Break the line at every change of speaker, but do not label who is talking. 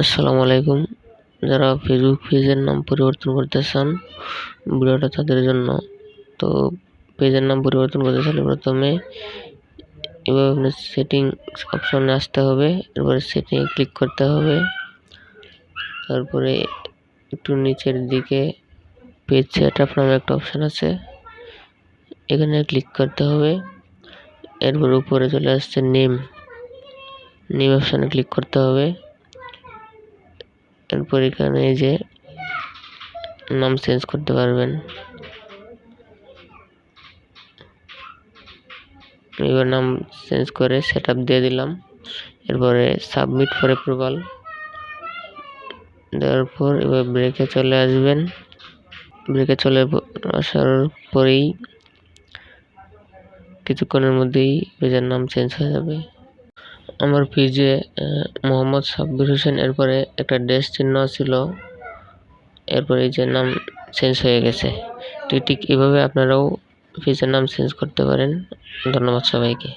আসসালামু আলাইকুম। যারা ফেসবুক পেজের নাম পরিবর্তন করতে চান, ভিডিওটা তাদের জন্য। তো পেজের নাম পরিবর্তন করতে চাইলে প্রথমে এভাবে আপনার সেটিংস অপশনে আসতে হবে, এরপরে সেটিংয়ে ক্লিক করতে হবে। তারপরে একটু নিচের দিকে পেজ সেটআপ নামে একটা অপশন আছে, এখানে ক্লিক করতে হবে। এরপর উপরে চলে আসছে নেম অপশনে ক্লিক করতে হবে। এরপর এখানে এই যে নাম চেঞ্জ করতে পারবেন। এবার নাম চেঞ্জ করে সেটআপ দিয়ে দিলাম। এরপরে সাবমিট ফর অ্যাপ্রুভাল দেওয়ার পর এবার ব্রেকে চলে আসবেন। ব্রেকে চলে আসার পরেই কিছুক্ষণের মধ্যেই পেজের নাম চেঞ্জ হয়ে যাবে। আমার পেজে মোহাম্মদ সাব্বির হোসেন এরপরে একটা ড্যাশ চিহ্ন ছিল, এরপরে এই যে নাম চেঞ্জ হয়ে গেছে। ঠিক এভাবে আপনারাও পেজের নাম চেঞ্জ করতে পারেন। ধন্যবাদ সবাইকে।